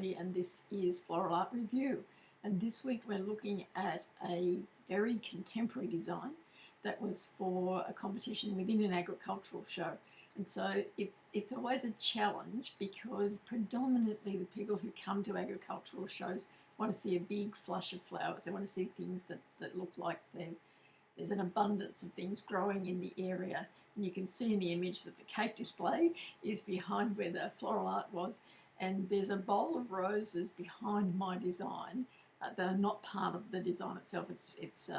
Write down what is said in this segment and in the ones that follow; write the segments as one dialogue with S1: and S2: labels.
S1: Shirley and this is Floral Art Review, and this week we're looking at a very contemporary design that was for a competition within an agricultural show. And so it's always a challenge because predominantly the people who come to agricultural shows want to see a big flush of flowers. They want to see things that look like there's an abundance of things growing in the area. And you can see in the image that the cake display is behind where the floral art was, and there's a bowl of roses behind my design that are not part of the design itself. It's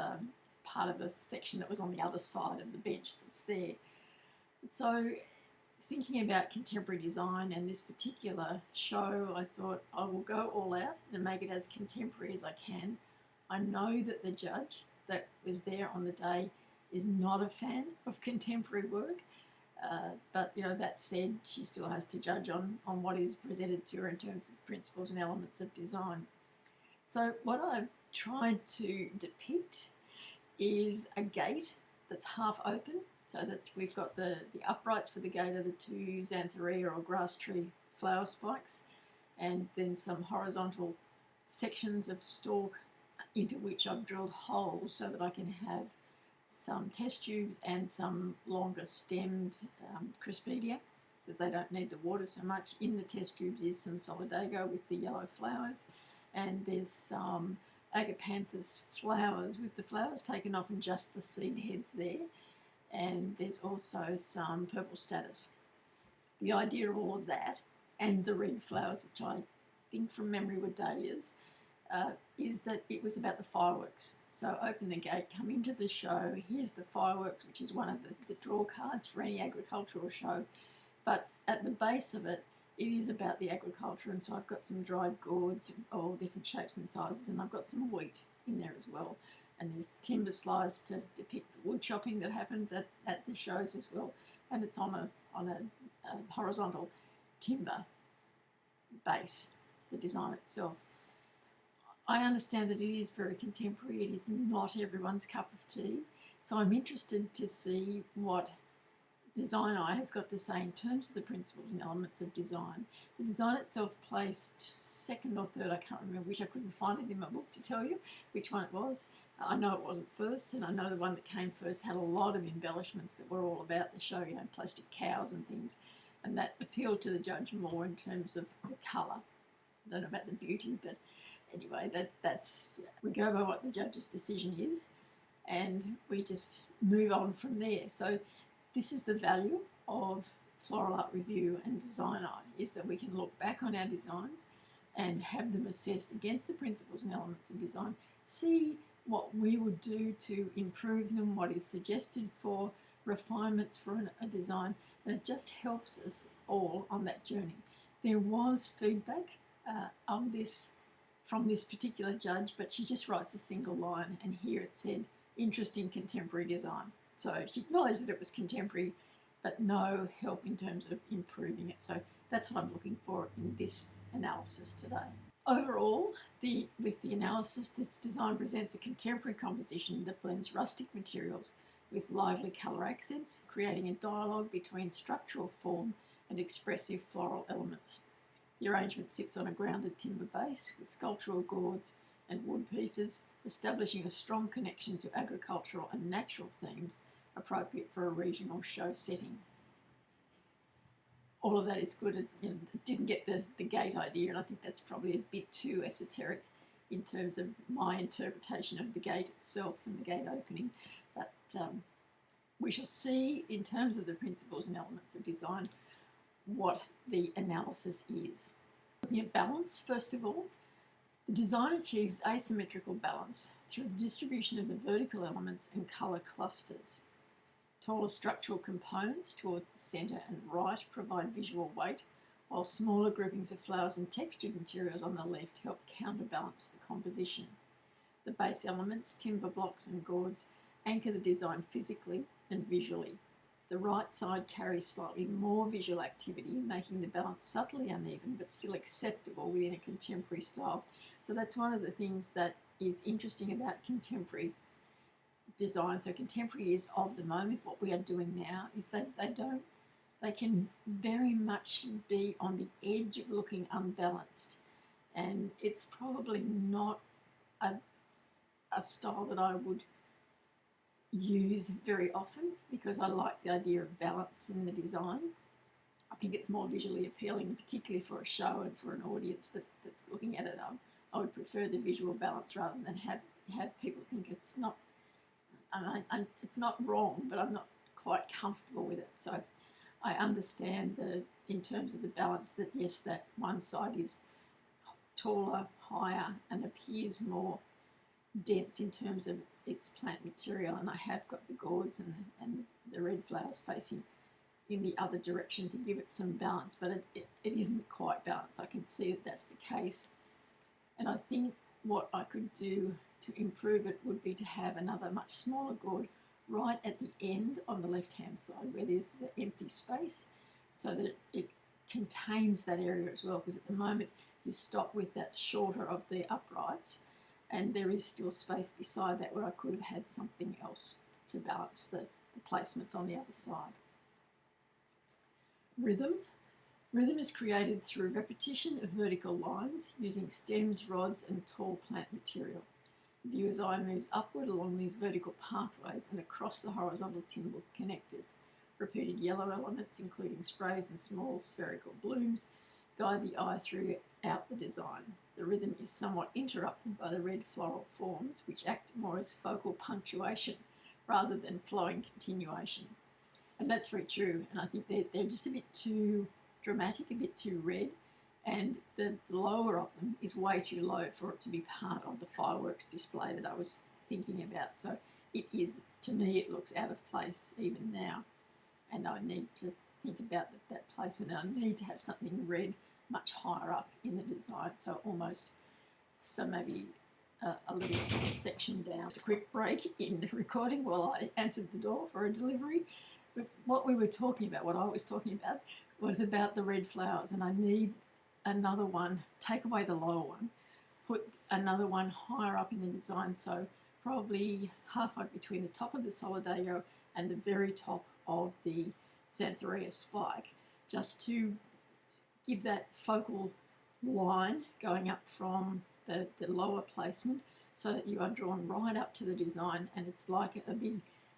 S1: part of a section that was on the other side of the bench that's there. So thinking about contemporary design and this particular show, I thought I will go all out and make it as contemporary as I can. I know that the judge that was there on the day is not a fan of contemporary work, but that said, she still has to judge on what is presented to her in terms of principles and elements of design. So what I've tried to depict is a gate that's half open. So we've got the uprights for the gate are the two xanthorrhoea or grass tree flower spikes, and then some horizontal sections of stalk into which I've drilled holes so that I can have some test tubes and some longer stemmed Crispedia, because they don't need the water so much. In the test tubes is some solidago with the yellow flowers, and there's some agapanthus flowers with the flowers taken off and just the seed heads there, and there's also some purple statice. The idea of all of that and the red flowers, which I think from memory were dahlias, is that it was about the fireworks. So open the gate, come into the show, here's the fireworks, which is one of the draw cards for any agricultural show. But at the base of it, it is about the agriculture, and so I've got some dried gourds of all different shapes and sizes, and I've got some wheat in there as well. And there's the timber slice to depict the wood chopping that happens at the shows as well. And it's on a horizontal timber base, the design itself. I understand that it is very contemporary. It is not everyone's cup of tea. So I'm interested to see what Design Eye has got to say in terms of the principles and elements of design. The design itself placed second or third, I can't remember which, I couldn't find it in my book to tell you which one it was. I know it wasn't first, and I know the one that came first had a lot of embellishments that were all about the show, plastic cows and things, and that appealed to the judge more in terms of the colour. I don't know about the beauty, but anyway, that's we go by what the judge's decision is, and we just move on from there. So this is the value of Floral Art Review and Design Eye, is that we can look back on our designs and have them assessed against the principles and elements of design, see what we would do to improve them, what is suggested for refinements for a design, and it just helps us all on that journey. There was feedback on this from this particular judge, but she just writes a single line, and here it said, interesting contemporary design. So she acknowledged that it was contemporary, but no help in terms of improving it. So that's what I'm looking for in this analysis today. Overall, with the analysis, this design presents a contemporary composition that blends rustic materials with lively colour accents, creating a dialogue between structural form and expressive floral elements. The arrangement sits on a grounded timber base with sculptural gourds and wood pieces, establishing a strong connection to agricultural and natural themes appropriate for a regional show setting. All of that is good. It didn't get the gate idea, and I think that's probably a bit too esoteric in terms of my interpretation of the gate itself and the gate opening. But we shall see in terms of the principles and elements of design what the analysis is. Looking at balance, first of all, the design achieves asymmetrical balance through the distribution of the vertical elements and colour clusters. Taller structural components towards the centre and right provide visual weight, while smaller groupings of flowers and textured materials on the left help counterbalance the composition. The base elements, timber blocks and gourds, anchor the design physically and visually. The right side carries slightly more visual activity, making the balance subtly uneven but still acceptable within a contemporary style. So that's one of the things that is interesting about contemporary design. So contemporary is of the moment. What we are doing now is that they can very much be on the edge of looking unbalanced. and it's probably not a style that I would use very often because I like the idea of balance in the design. I think it's more visually appealing, particularly for a show and for an audience that's looking at it. I would prefer the visual balance rather than have people think it's not. It's not wrong, but I'm not quite comfortable with it. So I understand in terms of the balance that yes, that one side is taller, higher, and appears more dense in terms of its plant material, and I have got the gourds and the red flowers facing in the other direction to give it some balance, but it isn't quite balanced. I can see that that's the case, and I think what I could do to improve it would be to have another much smaller gourd right at the end on the left hand side where there's the empty space, so that it contains that area as well, because at the moment you stop with that shorter of the uprights and there is still space beside that where I could have had something else to balance the placements on the other side. Rhythm. Rhythm is created through repetition of vertical lines using stems, rods, and tall plant material. The viewer's eye moves upward along these vertical pathways and across the horizontal timber connectors. Repeated yellow elements, including sprays and small spherical blooms, guide the eye throughout the design. The rhythm is somewhat interrupted by the red floral forms, which act more as focal punctuation rather than flowing continuation. And that's very true, and I think they're just a bit too dramatic, a bit too red, and the lower of them is way too low for it to be part of the fireworks display that I was thinking about. So it is, to me, it looks out of place even now, and I need to think about that placement, and I need to have something red much higher up in the design, so almost, so maybe a little sort of section down. It's a quick break in the recording while I answered the door for a delivery. But what we were talking about, what I was talking about, was about the red flowers, and I need another one, take away the lower one, put another one higher up in the design, so probably halfway between the top of the solidago and the very top of the Xanthorrhea spike, just to give that focal line going up from the lower placement so that you are drawn right up to the design, and it's like a big,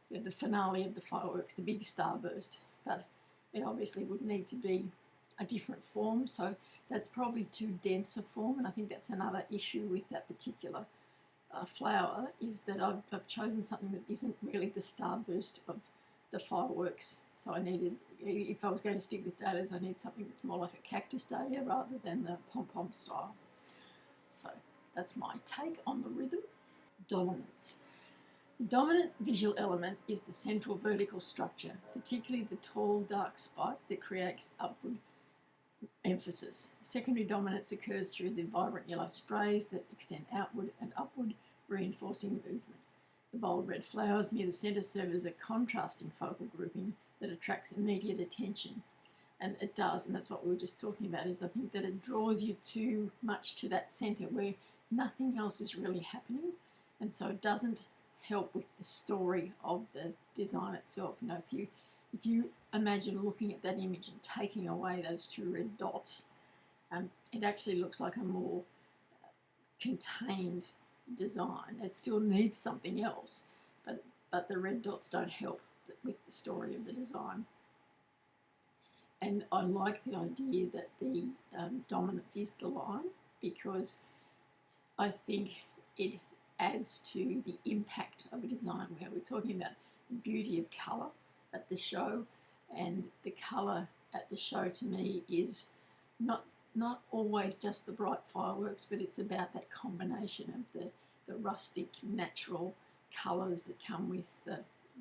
S1: the finale of the fireworks, the big starburst. But it obviously would need to be a different form, so that's probably too dense a form, and I think that's another issue with that particular flower, is that I've chosen something that isn't really the starburst of the fireworks. So I needed, if I was going to stick with dahlias, I need something that's more like a cactus dahlia rather than the pom-pom style. So that's my take on the rhythm. Dominance. The dominant visual element is the central vertical structure, particularly the tall, dark spike that creates upward emphasis. Secondary dominance occurs through the vibrant yellow sprays that extend outward and upward, reinforcing movement. The bold red flowers near the centre serve as a contrasting focal grouping that attracts immediate attention. And it does, and that's what we were just talking about, is I think that it draws you too much to that centre where nothing else is really happening, and so it doesn't help with the story of the design itself. You know, if you imagine looking at that image and taking away those two red dots, it actually looks like a more contained design. It still needs something else, but the red dots don't help with the story of the design. And I like the idea that the dominance is the line, because I think it adds to the impact of a design where we're talking about the beauty of colour at the show, and the colour at the show to me is not always just the bright fireworks, but it's about that combination of the rustic, natural colours that come with the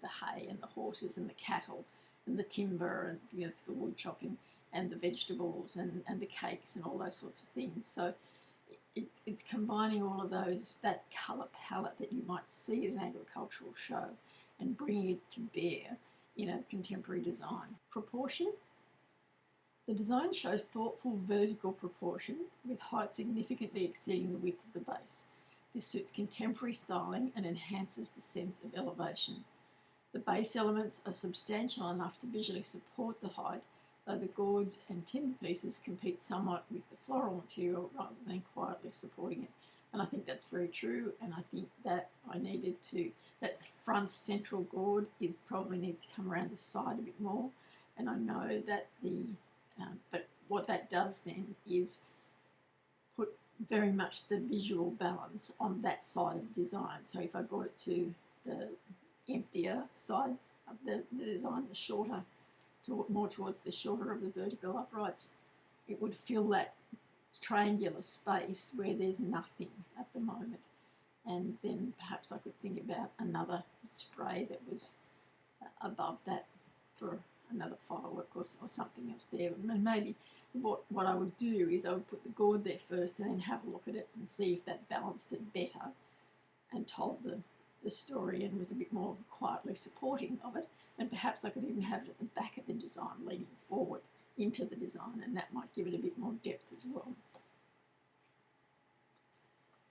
S1: hay and the horses and the cattle and the timber and, you know, the wood chopping and the vegetables and the cakes and all those sorts of things. So it's combining all of those, that colour palette that you might see at an agricultural show, and bringing it to bear in a contemporary design. Proportion. The design shows thoughtful vertical proportion with height significantly exceeding the width of the base. This suits contemporary styling and enhances the sense of elevation. The base elements are substantial enough to visually support the height, though the gourds and timber pieces compete somewhat with the floral material rather than quietly supporting it. And I think that's very true, and I think that that front central gourd probably needs to come around the side a bit more, and I know that but what that does then is put very much the visual balance on that side of the design. So if I brought it to the emptier side of the design, the shorter, more towards the shorter of the vertical uprights, it would fill that triangular space where there's nothing at the moment. And then perhaps I could think about another spray that was above that for another firework or something else there. And maybe what I would do is I would put the gourd there first and then have a look at it and see if that balanced it better and told the story and was a bit more quietly supporting of it. And perhaps I could even have it at the back of the design leading forward into the design, and that might give it a bit more depth as well.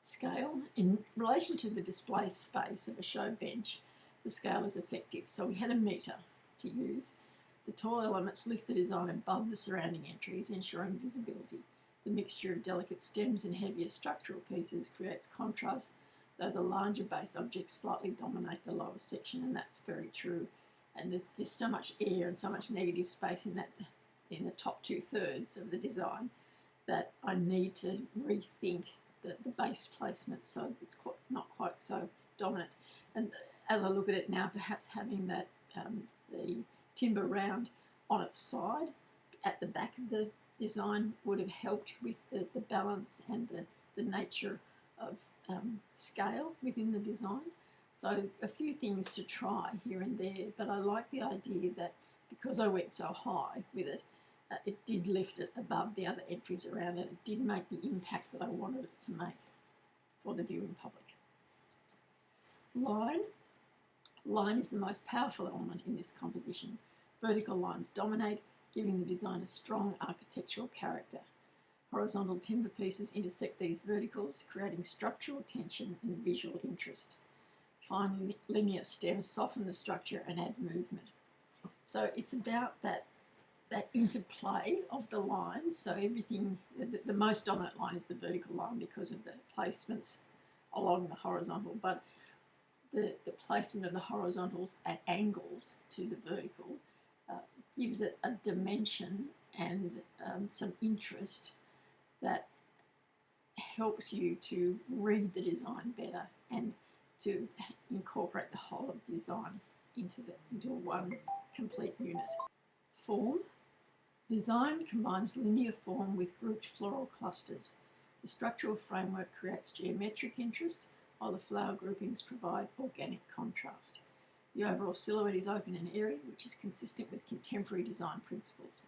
S1: Scale. In relation to the display space of a show bench, the scale is effective. So we had a metre to use. The tall elements lift the design above the surrounding entries, ensuring visibility. The mixture of delicate stems and heavier structural pieces creates contrast, though the larger base objects slightly dominate the lower section, and that's very true. And there's just so much air and so much negative space in the top 2/3 of the design that I need to rethink the base placement so it's not quite so dominant. And as I look at it now, perhaps having that the timber round on its side at the back of the design would have helped with the balance and the nature of scale within the design. So a few things to try here and there, but I like the idea that because I went so high with it, it did lift it above the other entries around it. It did make the impact that I wanted it to make for the viewing public. Line. Line is the most powerful element in this composition. Vertical lines dominate, giving the design a strong architectural character. Horizontal timber pieces intersect these verticals, creating structural tension and visual interest. Fine linear stems soften the structure and add movement. So it's about that interplay of the lines. So everything, the most dominant line is the vertical line because of the placements along the horizontal, but the placement of the horizontals at angles to the vertical gives it a dimension and some interest that helps you to read the design better and to incorporate the whole of the design into one complete unit. Form. Design combines linear form with grouped floral clusters. The structural framework creates geometric interest, while the flower groupings provide organic contrast. The overall silhouette is open and airy, which is consistent with contemporary design principles.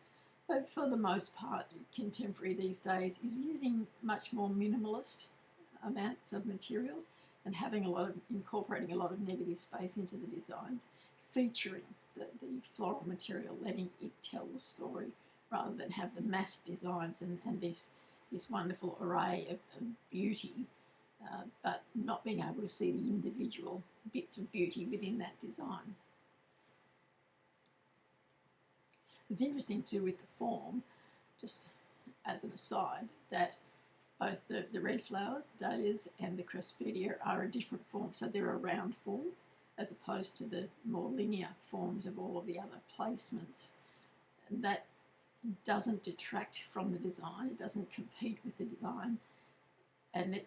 S1: So for the most part, contemporary these days is using much more minimalist amounts of material and incorporating a lot of negative space into the designs, featuring the floral material, letting it tell the story rather than have the mass designs and this wonderful array of beauty, but not being able to see the individual bits of beauty within that design. It's interesting too with the form, just as an aside, that both the red flowers, the dahlias and the cresspedia are a different form, so they're a round form as opposed to the more linear forms of all of the other placements. And that doesn't detract from the design, it doesn't compete with the design, and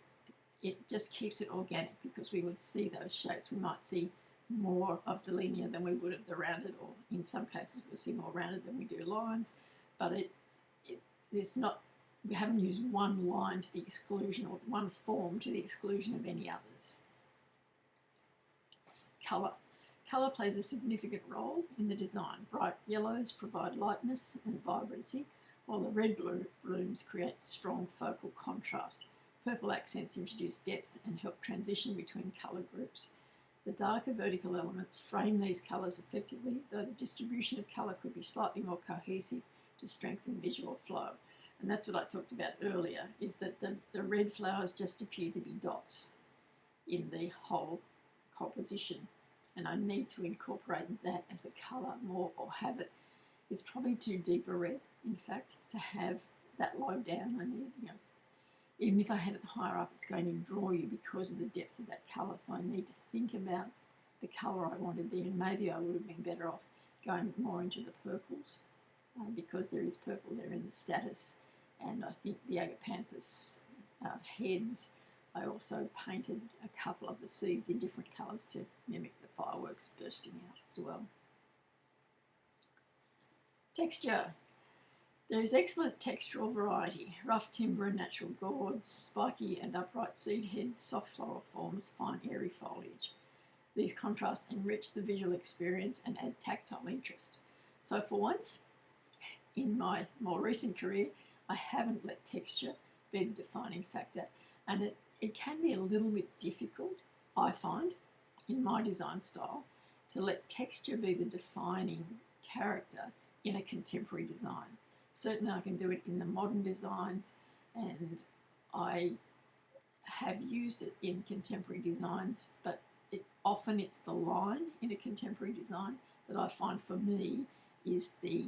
S1: it just keeps it organic because we would see those shapes. We might see more of the linear than we would of the rounded, or in some cases we'll see more rounded than we do lines, but it's not, we haven't used one line to the exclusion or one form to the exclusion of any others. Colour. Colour plays a significant role in the design. Bright yellows provide lightness and vibrancy, while the red blooms create strong focal contrast. Purple accents introduce depth and help transition between colour groups. The darker vertical elements frame these colours effectively, though the distribution of colour could be slightly more cohesive to strengthen visual flow. And that's what I talked about earlier, is that the red flowers just appear to be dots in the whole composition. And I need to incorporate that as a colour more, or have it It's probably too deep a red, in fact, to have that low down. I need, even if I had it higher up, it's going to draw you because of the depth of that colour. So I need to think about the colour I wanted there, and maybe I would have been better off going more into the purples because there is purple there in the status. And I think the agapanthus heads, I also painted a couple of the seeds in different colours to mimic the fireworks bursting out as well. Texture. There is excellent textural variety: rough timber and natural gourds, spiky and upright seed heads, soft floral forms, fine airy foliage. These contrasts enrich the visual experience and add tactile interest. So for once, in my more recent career, I haven't let texture be the defining factor, and it can be a little bit difficult, I find, in my design style, to let texture be the defining character in a contemporary design. Certainly I can do it in the modern designs, and I have used it in contemporary designs, but often it's the line in a contemporary design that I find for me is the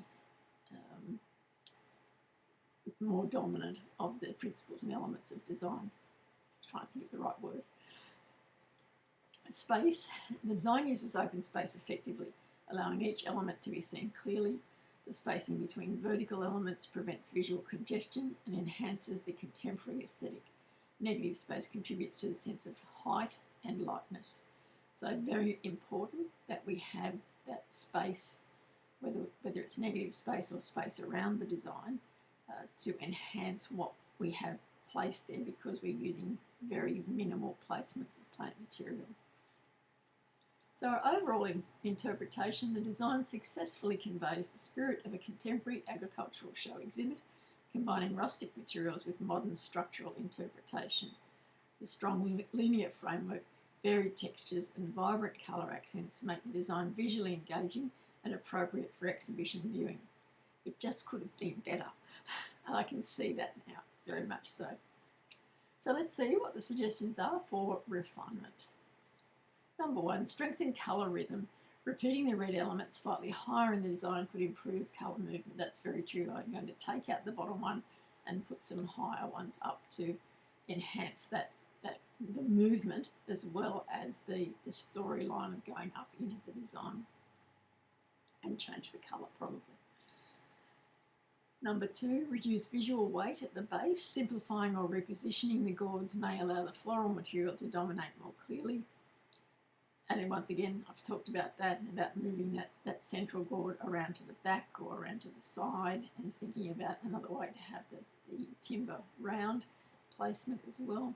S1: more dominant of the principles and elements of design. I'm trying to think of the right word. Space. The design uses open space effectively, allowing each element to be seen clearly. The spacing between vertical elements prevents visual congestion and enhances the contemporary aesthetic. Negative space contributes to the sense of height and lightness. So very important that we have that space, whether it's negative space or space around the design, to enhance what we have placed there, because we're using very minimal placements of plant material. So our overall interpretation, the design successfully conveys the spirit of a contemporary agricultural show exhibit, combining rustic materials with modern structural interpretation. The strong linear framework, varied textures and vibrant colour accents make the design visually engaging and appropriate for exhibition viewing. It just could have been better, and I can see that now, very much so. So let's see what the suggestions are for refinement. Number 1, strengthen colour rhythm. Repeating the red elements slightly higher in the design could improve colour movement. That's very true. I'm going to take out the bottom one and put some higher ones up to enhance the movement as well as the storyline of going up into the design, and change the colour probably. Number 2, reduce visual weight at the base. Simplifying or repositioning the gourds may allow the floral material to dominate more clearly. And then once again, I've talked about that, about moving that central gourd around to the back or around to the side, and thinking about another way to have the timber round placement as well.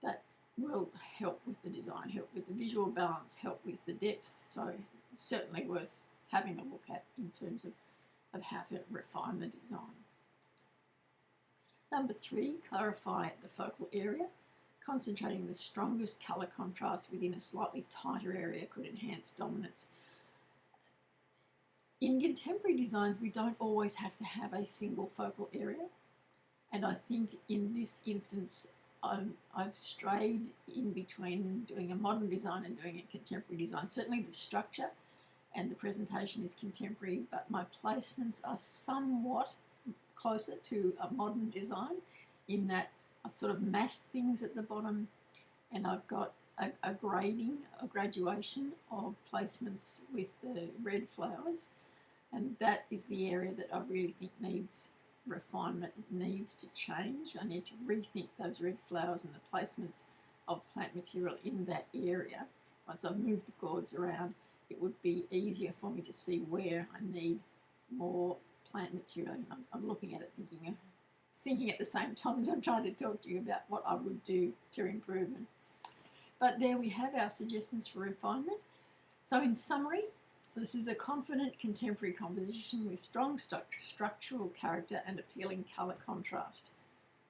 S1: That will help with the design, help with the visual balance, help with the depth. So certainly worth having a look at in terms of how to refine the design. Number 3, clarify the focal area. Concentrating the strongest colour contrast within a slightly tighter area could enhance dominance. In contemporary designs, we don't always have to have a single focal area, and I think in this instance I've strayed in between doing a modern design and doing a contemporary design. Certainly the structure and the presentation is contemporary, but my placements are somewhat closer to a modern design, in that I've sort of massed things at the bottom, and I've got a graduation of placements with the red flowers, and that is the area that I really think needs refinement, needs to change. I need to rethink those red flowers and the placements of plant material in that area. Once I've moved the gourds around, it would be easier for me to see where I need more plant material. I'm looking at it thinking at the same time as I'm trying to talk to you about what I would do to improve it. But there we have our suggestions for refinement. So in summary, this is a confident contemporary composition with strong structural character and appealing colour contrast.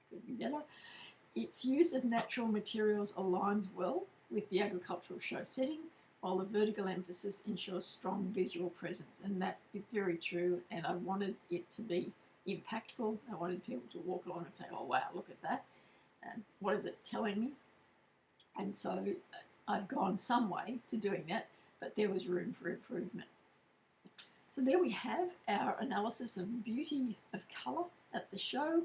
S1: Could be better. Its use of natural materials aligns well with the agricultural show setting, while the vertical emphasis ensures strong visual presence. And that is very true, and I wanted it to be impactful. I wanted people to walk along and say, oh wow, look at that. What is it telling me? And so I've gone some way to doing that, but there was room for improvement. So there we have our analysis of beauty of colour at the show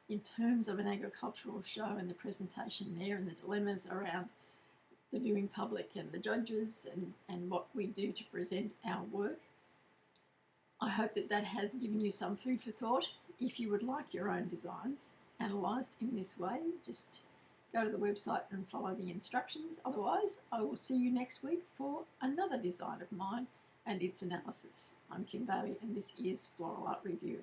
S1: in terms of an agricultural show, and the presentation there and the dilemmas around the viewing public and the judges and what we do to present our work. I hope that that has given you some food for thought. If you would like your own designs analysed in this way, just go to the website and follow the instructions. Otherwise, I will see you next week for another design of mine and its analysis. I'm Kim Bailey, and this is Floral Art Review.